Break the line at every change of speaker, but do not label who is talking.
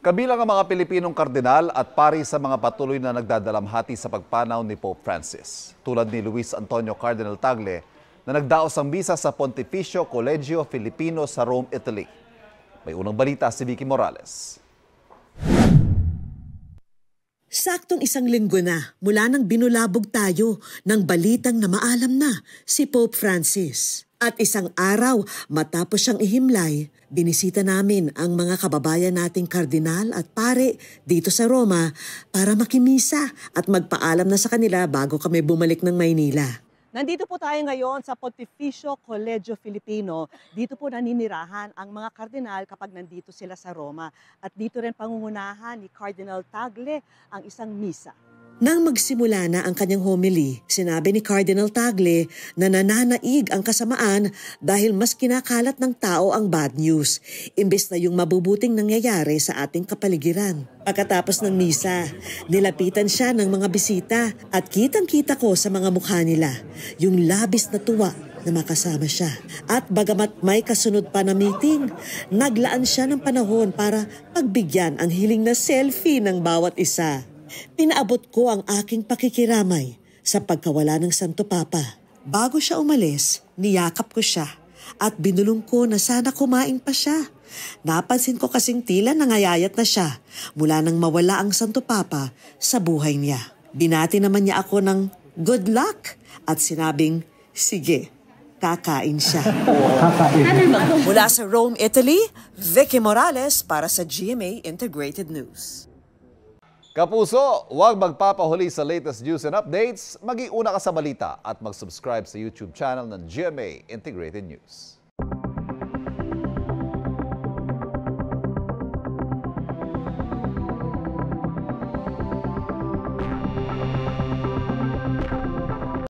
Kabilang ang mga Pilipinong kardinal at pari sa mga patuloy na nagdadalamhati sa pagpanaw ni Pope Francis. Tulad ni Luis Antonio Cardinal Tagle na nagdaos ang misa sa Pontificio Collegio Filipino sa Rome, Italy. May unang balita si Vicky Morales.
Saktong isang linggo na mula nang binulabog tayo ng balitang na maalam na si Pope Francis. At isang araw matapos siyang ihimlay, binisita namin ang mga kababayan nating kardinal at pare dito sa Roma para makimisa at magpaalam na sa kanila bago kami bumalik ng Maynila.
Nandito po tayo ngayon sa Pontificio Collegio Filipino. Dito po naninirahan ang mga kardinal kapag nandito sila sa Roma. At dito rin pangungunahan ni Cardinal Tagle ang isang misa.
Nang magsimula na ang kanyang homily, sinabi ni Cardinal Tagle na nananaig ang kasamaan dahil mas kinakalat ng tao ang bad news, imbes na yung mabubuting nangyayari sa ating kapaligiran. Pagkatapos ng misa, nilapitan siya ng mga bisita at kitang-kita ko sa mga mukha nila yung labis na tuwa na makasama siya. At bagamat may kasunod pa na meeting, naglaan siya ng panahon para pagbigyan ang hiling na selfie ng bawat isa. Pinaabot ko ang aking pakikiramay sa pagkawala ng Santo Papa. Bago siya umalis, niyakap ko siya at binulong ko na sana kumain pa siya. Napansin ko kasing tila nangayayat na siya mula nang mawala ang Santo Papa sa buhay niya. Binati naman niya ako ng good luck at sinabing, sige, kakain siya. Mula sa Rome, Italy, Vicky Morales para sa GMA Integrated News.
Kapuso, huwag magpapahuli sa latest news and updates. Mag-iuna ka sa balita at mag-subscribe sa YouTube channel ng GMA Integrated News.